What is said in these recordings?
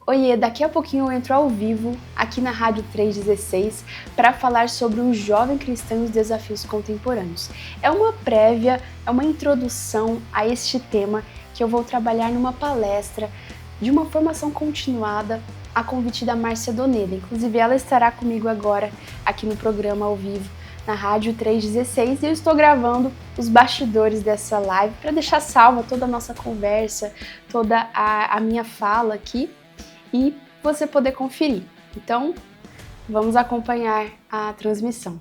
Oiê, daqui a pouquinho eu entro ao vivo aqui na Rádio 316 para falar sobre o jovem cristão e os desafios contemporâneos. É uma prévia, é uma introdução a este tema que eu vou trabalhar numa palestra de uma formação continuada a convite da Márcia Doneda. Inclusive ela estará comigo agora aqui no programa ao vivo na Rádio 316 e eu estou gravando os bastidores dessa live para deixar salva toda a nossa conversa, toda a minha fala aqui e você poder conferir. Então, vamos acompanhar a transmissão.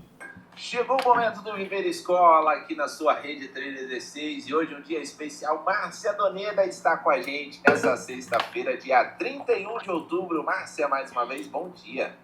Chegou o momento do Viver Escola aqui na sua rede 316 e hoje é um dia especial. Márcia Doneda está com a gente nessa sexta-feira, dia 31 de outubro. Márcia, mais uma vez, bom dia.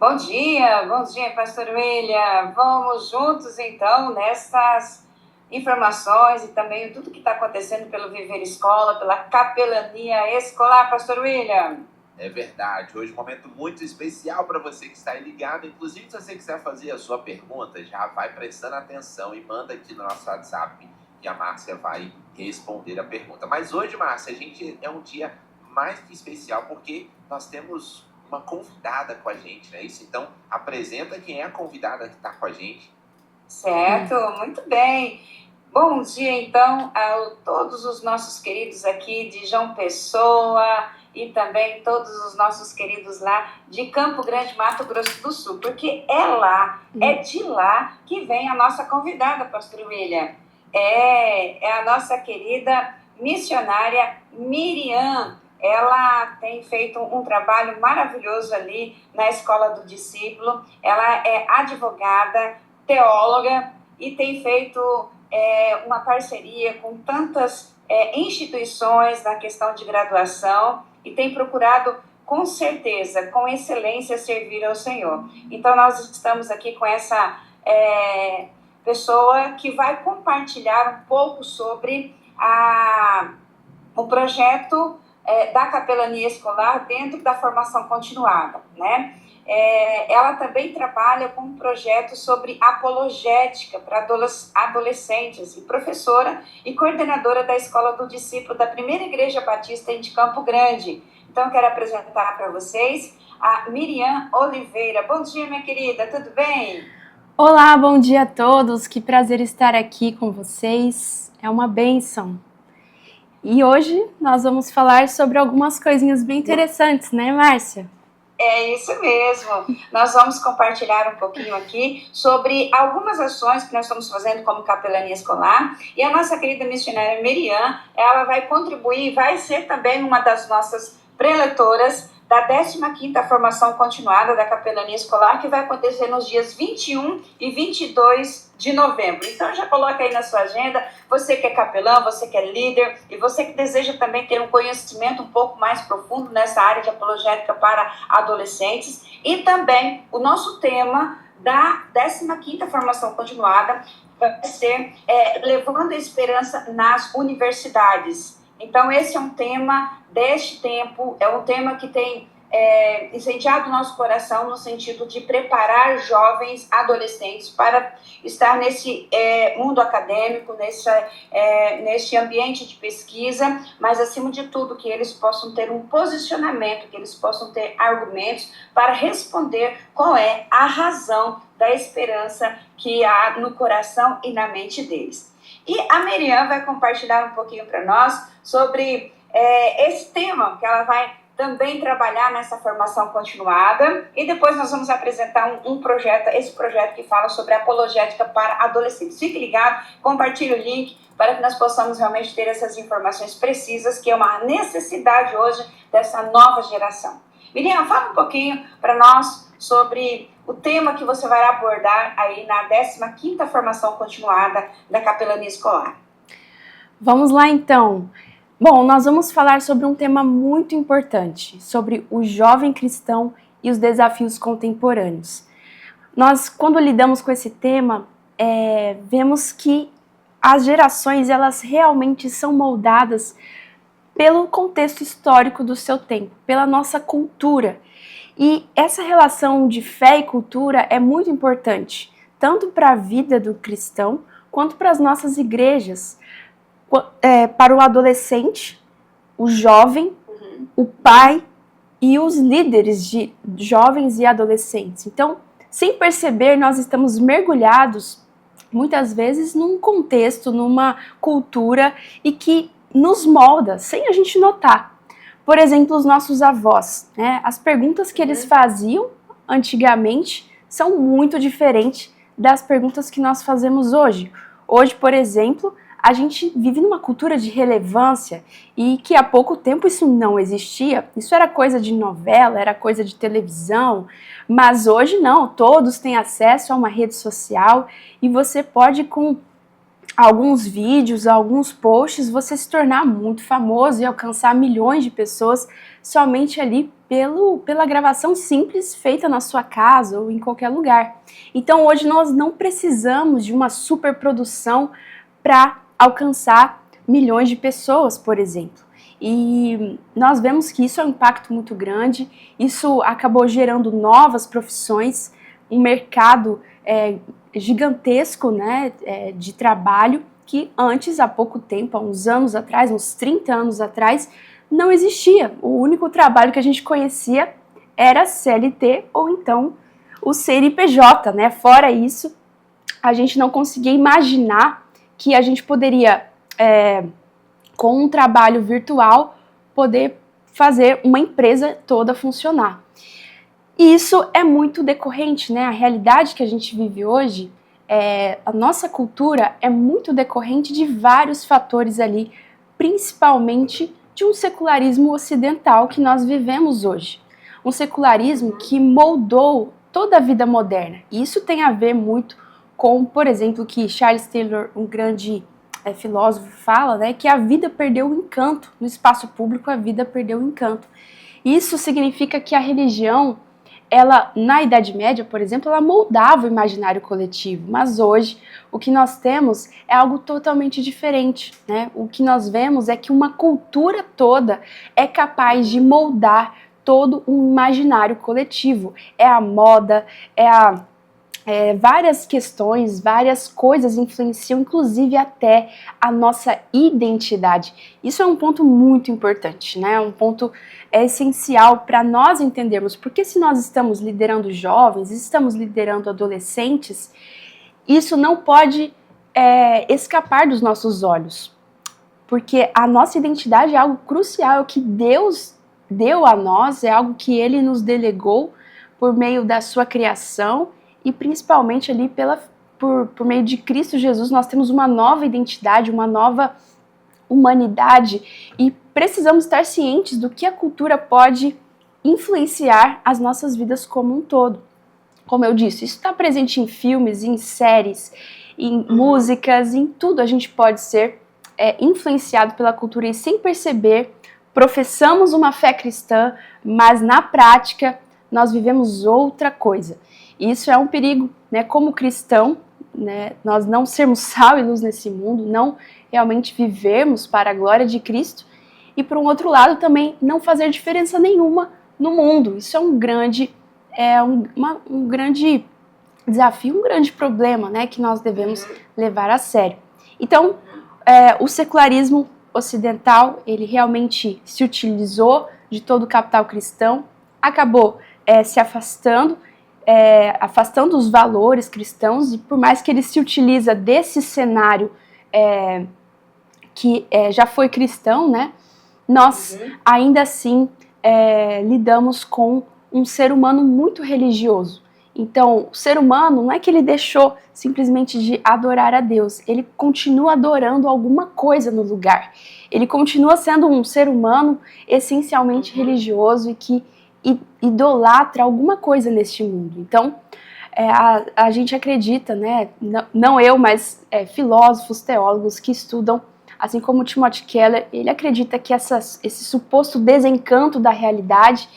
Bom dia, Pastor William. Vamos juntos então nessas informações e também tudo que está acontecendo pelo Viver Escola, pela capelania escolar, Pastor William. É verdade, hoje é um momento muito especial para você que está aí ligado. Inclusive, se você quiser fazer a sua pergunta, já vai prestando atenção e manda aqui no nosso WhatsApp que a Márcia vai responder a pergunta. Mas hoje, Márcia, a gente é um dia mais que especial porque nós temos uma convidada com a gente, não é isso? Então, apresenta quem é a convidada que está com a gente. Certo, muito bem. Bom dia, então, a todos os nossos queridos aqui de João Pessoa e também todos os nossos queridos lá de Campo Grande, Mato Grosso do Sul, porque é de lá que vem a nossa convidada, Pastor William. É a nossa querida missionária Miriam. Ela tem feito um trabalho maravilhoso ali na Escola do Discípulo. Ela é advogada, teóloga e tem feito uma parceria com tantas instituições na questão de graduação e tem procurado, com certeza, com excelência, servir ao Senhor. Então, nós estamos aqui com essa pessoa que vai compartilhar um pouco sobre o projeto da capelania escolar dentro da formação continuada, né? Ela também trabalha com um projeto sobre apologética para adolescentes e professora e coordenadora da Escola do Discípulo da Primeira Igreja Batista de Campo Grande. Então, eu quero apresentar para vocês a Miriam Oliveira. Bom dia, minha querida, tudo bem? Olá, bom dia a todos, que prazer estar aqui com vocês, é uma bênção. E hoje nós vamos falar sobre algumas coisinhas bem interessantes, né, Márcia? É isso mesmo. Nós vamos compartilhar um pouquinho aqui sobre algumas ações que nós estamos fazendo como capelania escolar. E a nossa querida missionária Miriam, ela vai contribuir, vai ser também uma das nossas preletoras da 15ª Formação Continuada da Capelania Escolar, que vai acontecer nos dias 21 e 22 de novembro. Então, já coloca aí na sua agenda, você que é capelão, você que é líder, e você que deseja também ter um conhecimento um pouco mais profundo nessa área de apologética para adolescentes. E também, o nosso tema da 15ª Formação Continuada vai ser levando a esperança nas universidades. Então, esse é um tema deste tempo, é um tema que tem incendiado o nosso coração no sentido de preparar jovens adolescentes para estar nesse mundo acadêmico, nesse ambiente de pesquisa, mas, acima de tudo, que eles possam ter um posicionamento, que eles possam ter argumentos para responder qual é a razão da esperança que há no coração e na mente deles. E a Miriam vai compartilhar um pouquinho para nós sobre esse tema que ela vai também trabalhar nessa formação continuada e depois nós vamos apresentar esse projeto que fala sobre apologética para adolescentes. Fique ligado, compartilhe o link para que nós possamos realmente ter essas informações precisas, que é uma necessidade hoje dessa nova geração. Miriam, fala um pouquinho para nós sobre o tema que você vai abordar aí na 15ª Formação Continuada da Capelania Escolar. Vamos lá, então. Bom, nós vamos falar sobre um tema muito importante, sobre o jovem cristão e os desafios contemporâneos. Nós, quando lidamos com esse tema, vemos que as gerações, elas realmente são moldadas pelo contexto histórico do seu tempo, pela nossa cultura. E essa relação de fé e cultura é muito importante, tanto para a vida do cristão, quanto para as nossas igrejas, para o adolescente, o jovem, o pai e os líderes de jovens e adolescentes. Então, sem perceber, nós estamos mergulhados, muitas vezes, num contexto, numa cultura e que nos molda, sem a gente notar. Por exemplo, os nossos avós, né? As perguntas que eles faziam antigamente são muito diferentes das perguntas que nós fazemos hoje. Hoje, por exemplo, a gente vive numa cultura de relevância e que há pouco tempo isso não existia. Isso era coisa de novela, era coisa de televisão, mas hoje não, todos têm acesso a uma rede social e você pode, com alguns vídeos, alguns posts, você se tornar muito famoso e alcançar milhões de pessoas somente ali pela gravação simples feita na sua casa ou em qualquer lugar. Então hoje nós não precisamos de uma superprodução para alcançar milhões de pessoas, por exemplo. E nós vemos que isso é um impacto muito grande, isso acabou gerando novas profissões, um mercado gigantesco, né, de trabalho que antes, há pouco tempo, há uns anos atrás, uns 30 anos atrás, não existia. O único trabalho que a gente conhecia era CLT ou então o CNPJ, né? Fora isso, a gente não conseguia imaginar que a gente poderia, com um trabalho virtual, poder fazer uma empresa toda funcionar. E isso é muito decorrente, né? A realidade que a gente vive hoje, a nossa cultura é muito decorrente de vários fatores ali, principalmente de um secularismo ocidental que nós vivemos hoje. Um secularismo que moldou toda a vida moderna. E isso tem a ver muito com, por exemplo, que Charles Taylor, um grande filósofo, fala, né, que a vida perdeu o encanto. No espaço público, a vida perdeu o encanto. Isso significa que a religião, ela, na Idade Média, por exemplo, ela moldava o imaginário coletivo, mas hoje o que nós temos é algo totalmente diferente, né? O que nós vemos é que uma cultura toda é capaz de moldar todo um imaginário coletivo. É a moda, várias questões, várias coisas influenciam, inclusive até a nossa identidade. Isso é um ponto muito importante, né? Um ponto essencial para nós entendermos, porque se nós estamos liderando jovens, estamos liderando adolescentes, isso não pode escapar dos nossos olhos, porque a nossa identidade é algo crucial, é o que Deus deu a nós, é algo que Ele nos delegou por meio da sua criação e principalmente ali por meio de Cristo Jesus. Nós temos uma nova identidade, uma nova humanidade e precisamos estar cientes do que a cultura pode influenciar as nossas vidas como um todo. Como eu disse, isso está presente em filmes, em séries, em músicas, em tudo a gente pode ser influenciado pela cultura e sem perceber, professamos uma fé cristã, mas na prática nós vivemos outra coisa. E isso é um perigo, né? Como cristão, né? Nós não sermos sal e luz nesse mundo, não realmente vivermos para a glória de Cristo e, por um outro lado, também não fazer diferença nenhuma no mundo. Isso é um grande desafio, um grande problema, né, que nós devemos levar a sério. Então, o secularismo ocidental, ele realmente se utilizou de todo o capital cristão, acabou se afastando os valores cristãos, e por mais que ele se utiliza desse cenário que já foi cristão, né, nós ainda assim lidamos com um ser humano muito religioso. Então, o ser humano não é que ele deixou simplesmente de adorar a Deus, ele continua adorando alguma coisa no lugar. Ele continua sendo um ser humano essencialmente religioso e que idolatra alguma coisa neste mundo. Então, a gente acredita, né, não eu, mas filósofos, teólogos que estudam, assim como Timothy Keller, ele acredita que esse suposto desencanto da realidade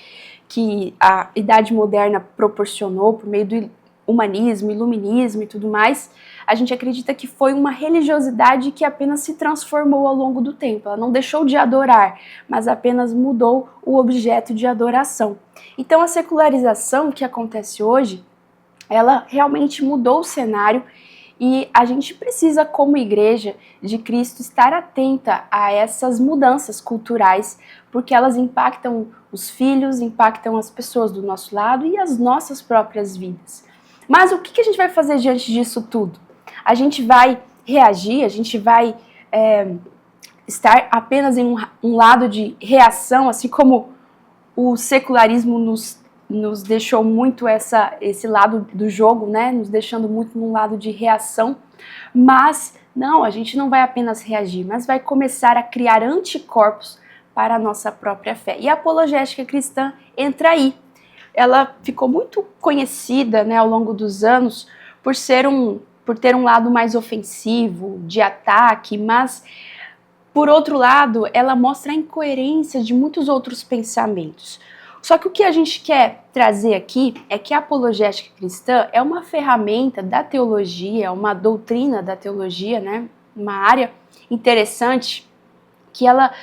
que a Idade Moderna proporcionou por meio do humanismo, iluminismo e tudo mais, a gente acredita que foi uma religiosidade que apenas se transformou ao longo do tempo. Ela não deixou de adorar, mas apenas mudou o objeto de adoração. Então a secularização que acontece hoje, ela realmente mudou o cenário e a gente precisa, como igreja de Cristo, estar atenta a essas mudanças culturais, porque elas impactam os filhos, impactam as pessoas do nosso lado e as nossas próprias vidas. Mas o que a gente vai fazer diante disso tudo? A gente vai reagir, a gente vai estar apenas em um lado de reação, assim como o secularismo nos deixou muito esse lado do jogo, né? Nos deixando muito num lado de reação. Mas não, a gente não vai apenas reagir, mas vai começar a criar anticorpos para a nossa própria fé. E a apologética cristã entra aí. Ela ficou muito conhecida, né, ao longo dos anos por ter um lado mais ofensivo, de ataque, mas, por outro lado, ela mostra a incoerência de muitos outros pensamentos. Só que o que a gente quer trazer aqui é que a apologética cristã é uma ferramenta da teologia, é uma doutrina da teologia, né, uma área interessante que ela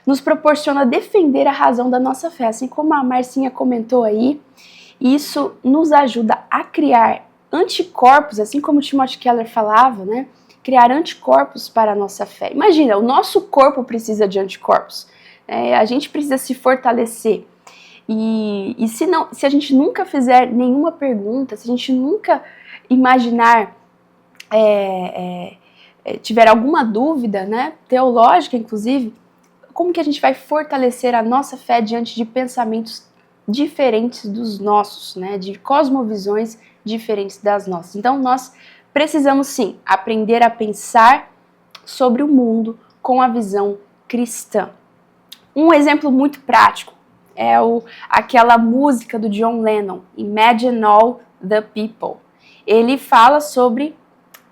nos proporciona defender a razão da nossa fé. Assim como a Marcinha comentou aí, isso nos ajuda a criar anticorpos, assim como o Timothy Keller falava, né? Criar anticorpos para a nossa fé. Imagina, o nosso corpo precisa de anticorpos. A gente precisa se fortalecer. E se a gente nunca fizer nenhuma pergunta, se a gente nunca imaginar, tiver alguma dúvida, né, teológica inclusive, como que a gente vai fortalecer a nossa fé diante de pensamentos diferentes dos nossos, né, de cosmovisões diferentes das nossas? Então nós precisamos sim aprender a pensar sobre o mundo com a visão cristã. Um exemplo muito prático é aquela música do John Lennon, Imagine All the People. Ele fala sobre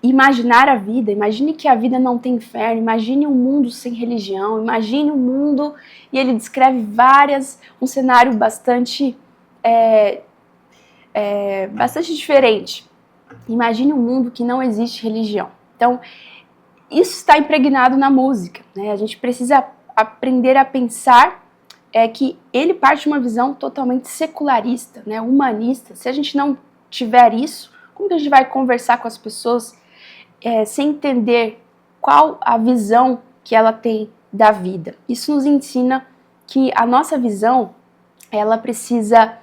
imaginar a vida, imagine que a vida não tem inferno, imagine um mundo sem religião, imagine um mundo, e ele descreve um cenário bastante diferente. Imagine um mundo que não existe religião. Então, isso está impregnado na música, né? A gente precisa aprender a pensar que ele parte de uma visão totalmente secularista, né, humanista. Se a gente não tiver isso, como que a gente vai conversar com as pessoas sem entender qual a visão que ela tem da vida? Isso nos ensina que a nossa visão, ela precisa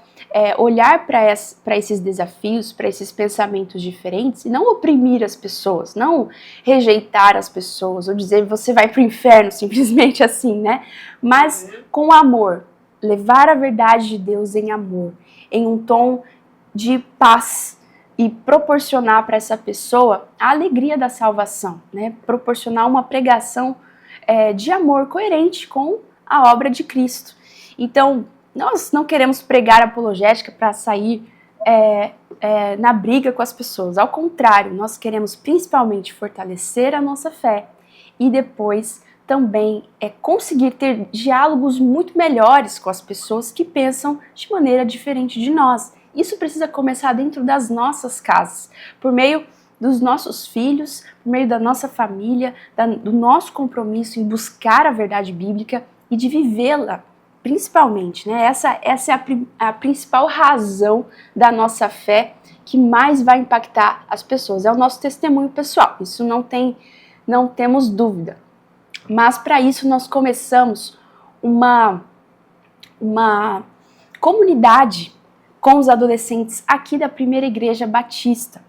olhar para esses desafios, para esses pensamentos diferentes e não oprimir as pessoas, não rejeitar as pessoas ou dizer você vai para o inferno simplesmente assim, né? Mas com amor, levar a verdade de Deus em amor, em um tom de paz e proporcionar para essa pessoa a alegria da salvação, né? Proporcionar uma pregação de amor coerente com a obra de Cristo. Então, nós não queremos pregar apologética para sair na briga com as pessoas. Ao contrário, nós queremos principalmente fortalecer a nossa fé e depois também conseguir ter diálogos muito melhores com as pessoas que pensam de maneira diferente de nós. Isso precisa começar dentro das nossas casas, por meio dos nossos filhos, por meio da nossa família, do nosso compromisso em buscar a verdade bíblica e de vivê-la. Principalmente, né? Essa é a principal razão da nossa fé que mais vai impactar as pessoas. É o nosso testemunho pessoal, isso não temos dúvida. Mas para isso nós começamos uma comunidade com os adolescentes aqui da Primeira Igreja Batista.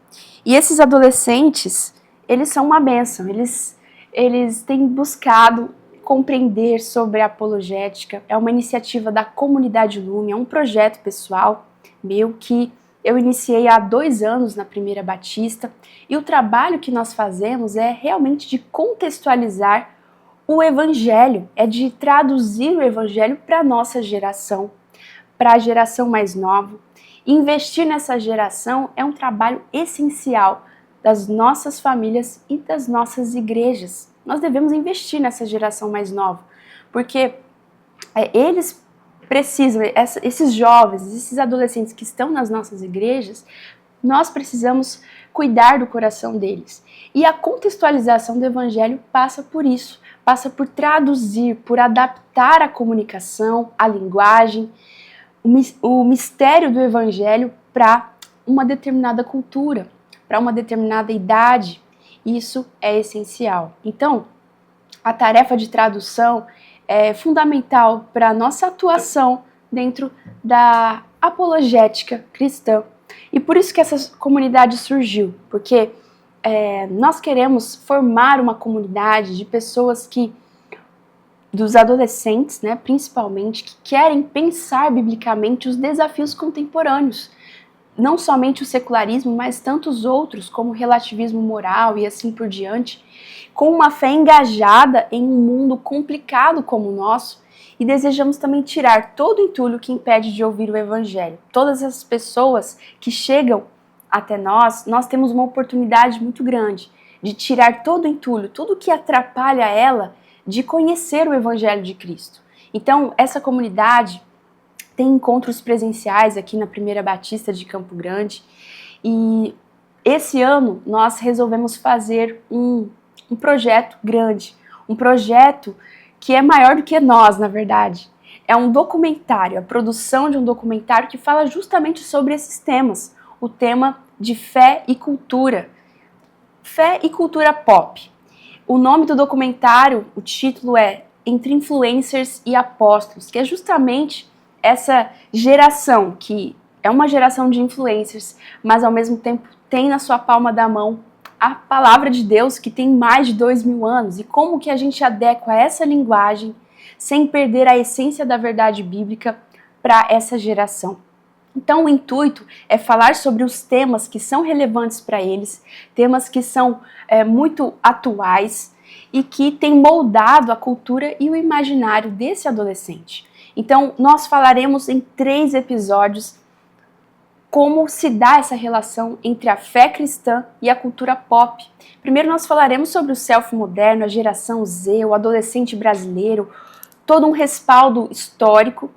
E esses adolescentes, eles são uma bênção, eles têm buscado compreender sobre a apologética. É uma iniciativa da Comunidade Lume, é um projeto pessoal meu que eu iniciei há 2 anos na Primeira Batista, e o trabalho que nós fazemos é realmente de contextualizar o Evangelho, é de traduzir o Evangelho para a nossa geração, para a geração mais nova. Investir nessa geração é um trabalho essencial das nossas famílias e das nossas igrejas. Nós devemos investir nessa geração mais nova, porque eles precisam, esses jovens, esses adolescentes que estão nas nossas igrejas, nós precisamos cuidar do coração deles. E a contextualização do Evangelho passa por isso, passa por traduzir, por adaptar a comunicação, a linguagem, o mistério do Evangelho para uma determinada cultura, para uma determinada idade. Isso é essencial. Então, a tarefa de tradução é fundamental para a nossa atuação dentro da apologética cristã. E por isso que essa comunidade surgiu, porque nós queremos formar uma comunidade de pessoas dos adolescentes, né, principalmente, que querem pensar biblicamente os desafios contemporâneos. Não somente o secularismo, mas tantos outros, como o relativismo moral e assim por diante, com uma fé engajada em um mundo complicado como o nosso, e desejamos também tirar todo o entulho que impede de ouvir o Evangelho. Todas as pessoas que chegam até nós temos uma oportunidade muito grande de tirar todo o entulho, tudo que atrapalha ela de conhecer o Evangelho de Cristo. Então, essa comunidade tem encontros presenciais aqui na Primeira Batista de Campo Grande, e esse ano nós resolvemos fazer um projeto grande, um projeto que é maior do que nós, na verdade. É um documentário, a produção de um documentário que fala justamente sobre esses temas, o tema de fé e cultura pop. O nome do documentário, o título é Entre Influencers e Apóstolos, que é justamente essa geração, que é uma geração de influencers, mas ao mesmo tempo tem na sua palma da mão a palavra de Deus, que tem mais de 2000 anos, e como que a gente adequa essa linguagem sem perder a essência da verdade bíblica para essa geração. Então o intuito é falar sobre os temas que são relevantes para eles, temas que são muito atuais e que têm moldado a cultura e o imaginário desse adolescente. Então, nós falaremos em 3 episódios como se dá essa relação entre a fé cristã e a cultura pop. Primeiro, nós falaremos sobre o selfie moderno, a geração Z, o adolescente brasileiro, todo um respaldo histórico.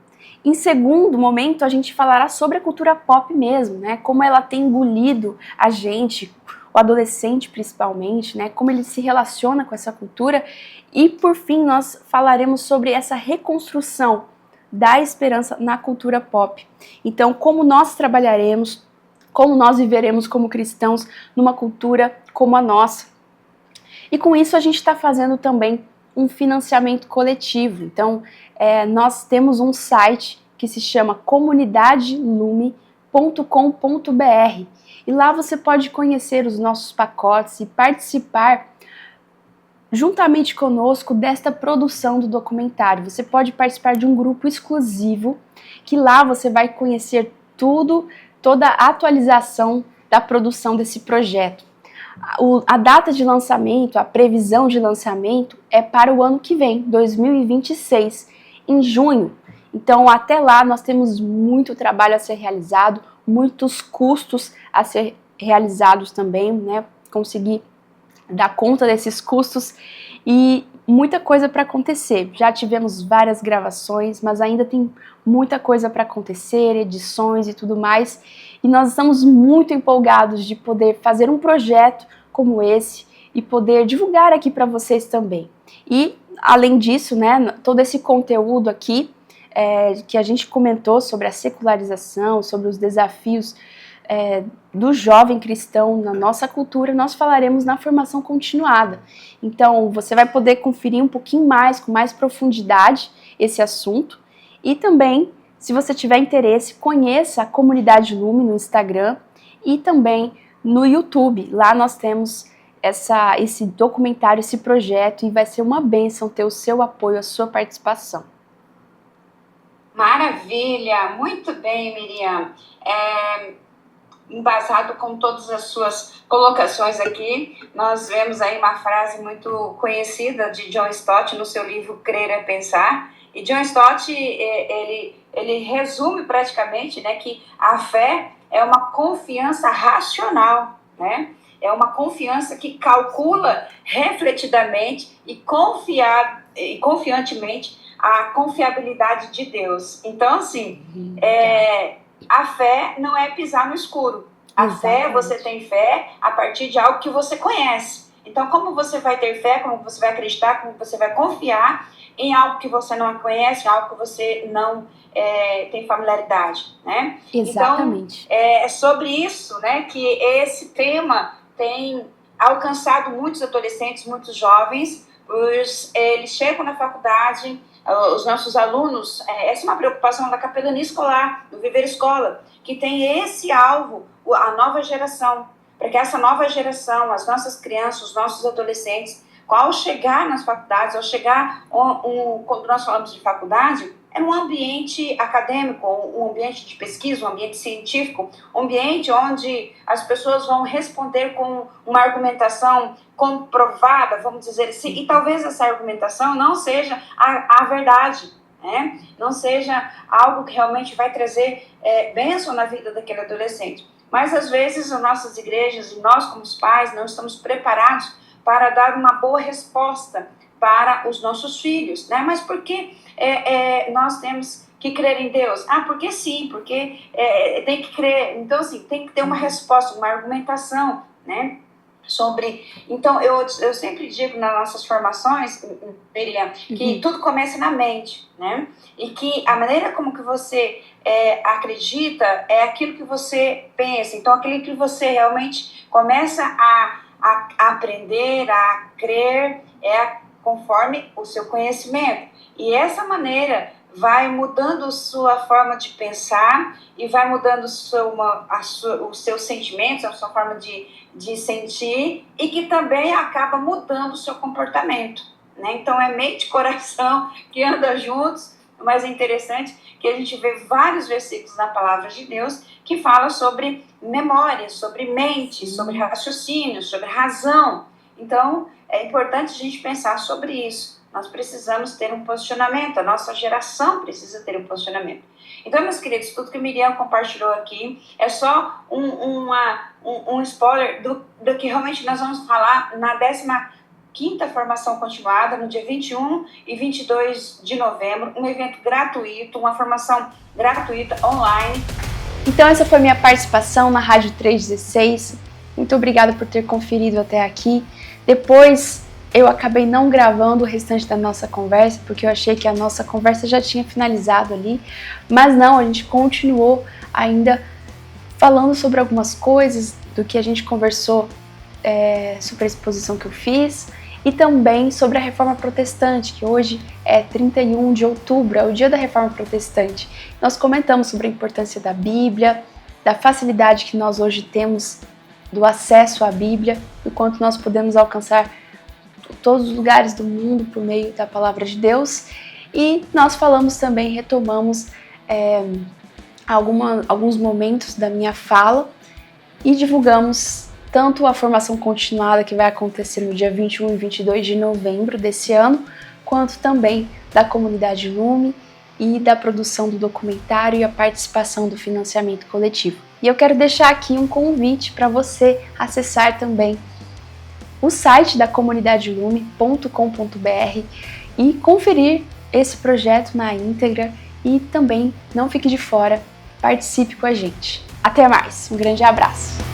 Em segundo momento, a gente falará sobre a cultura pop mesmo, né? Como ela tem engolido a gente, o adolescente principalmente, né? Como ele se relaciona com essa cultura. E, por fim, nós falaremos sobre essa reconstrução da esperança na cultura pop. Então, como nós trabalharemos, como nós viveremos como cristãos numa cultura como a nossa. E com isso a gente está fazendo também um financiamento coletivo. Então, nós temos um site que se chama comunidadelume.com.br e lá você pode conhecer os nossos pacotes e participar juntamente conosco desta produção do documentário. Você pode participar de um grupo exclusivo, que lá você vai conhecer toda a atualização da produção desse projeto. A data de lançamento, a previsão de lançamento é para o ano que vem, 2026, em junho. Então, até lá, nós temos muito trabalho a ser realizado, muitos custos a ser realizados também, né? Conseguir dar conta desses custos e muita coisa para acontecer. Já tivemos várias gravações, mas ainda tem muita coisa para acontecer, edições e tudo mais. E nós estamos muito empolgados de poder fazer um projeto como esse e poder divulgar aqui para vocês também. E, além disso, né, todo esse conteúdo aqui que a gente comentou sobre a secularização, sobre os desafios do jovem cristão na nossa cultura, nós falaremos na formação continuada. Então, você vai poder conferir um pouquinho mais, com mais profundidade, esse assunto. E também, se você tiver interesse, conheça a Comunidade Lume no Instagram e também no YouTube. Lá nós temos esse documentário, esse projeto, e vai ser uma bênção ter o seu apoio, a sua participação. Maravilha! Muito bem, Miriam. Embasado com todas as suas colocações aqui, nós vemos aí uma frase muito conhecida de John Stott no seu livro Crer é Pensar, e John Stott, ele resume praticamente, né, que a fé é uma confiança racional, né? É uma confiança que calcula refletidamente e confiantemente a confiabilidade de Deus. Então, assim, a fé não é pisar no escuro. A fé, você tem fé a partir de algo que você conhece. Então, como você vai ter fé, como você vai acreditar, como você vai confiar em algo que você não conhece, em algo que você não tem familiaridade, né? Exatamente. Então, é sobre isso, né, que esse tema tem alcançado muitos adolescentes, muitos jovens. Eles chegam na faculdade, os nossos alunos, essa é uma preocupação da capelania escolar, do Viver Escola, que tem esse alvo, a nova geração, para que essa nova geração, as nossas crianças, os nossos adolescentes, ao chegar nas faculdades, ao chegar, quando nós falamos de faculdade, é um ambiente acadêmico, um ambiente de pesquisa, um ambiente científico, um ambiente onde as pessoas vão responder com uma argumentação comprovada, vamos dizer assim, e talvez essa argumentação não seja a verdade, né? Não seja algo que realmente vai trazer bênção na vida daquele adolescente. Mas às vezes as nossas igrejas e nós como os pais não estamos preparados para dar uma boa resposta para os nossos filhos, né? Mas por que nós temos que crer em Deus? Porque sim, porque tem que crer. Então, assim, tem que ter uma resposta, uma argumentação, né? Então, eu sempre digo nas nossas formações, Miriam, que tudo começa na mente, né? E que a maneira como que você acredita é aquilo que você pensa. Então, aquilo que você realmente começa a aprender, a crer, conforme o seu conhecimento. E essa maneira vai mudando sua forma de pensar e vai mudando os seus sentimentos, a sua forma de sentir, e que também acaba mudando o seu comportamento, né? Então é mente e coração que andam juntos, mas é interessante que a gente vê vários versículos na palavra de Deus que fala sobre memória, sobre mente, sobre raciocínio, sobre razão. Então é importante a gente pensar sobre isso. Nós precisamos ter um posicionamento, a nossa geração precisa ter um posicionamento. Então, meus queridos, tudo que Miriam compartilhou aqui é só um spoiler do que realmente nós vamos falar na 15ª formação continuada, no dia 21 e 22 de novembro, um evento gratuito, uma formação gratuita online. Então essa foi minha participação na Rádio 316. Muito obrigada por ter conferido até aqui. Depois eu acabei não gravando o restante da nossa conversa, porque eu achei que a nossa conversa já tinha finalizado ali, mas não, a gente continuou ainda falando sobre algumas coisas do que a gente conversou sobre a exposição que eu fiz, e também sobre a Reforma Protestante, que hoje é 31 de outubro, é o dia da Reforma Protestante. Nós comentamos sobre a importância da Bíblia, da facilidade que nós hoje temos do acesso à Bíblia, do quanto nós podemos alcançar todos os lugares do mundo por meio da Palavra de Deus. E nós falamos também, retomamos alguns momentos da minha fala e divulgamos tanto a formação continuada que vai acontecer no dia 21 e 22 de novembro desse ano, quanto também da comunidade Lume e da produção do documentário e a participação do financiamento coletivo. E eu quero deixar aqui um convite para você acessar também o site da comunidade lume.com.br e conferir esse projeto na íntegra, e também não fique de fora, participe com a gente. Até mais, um grande abraço!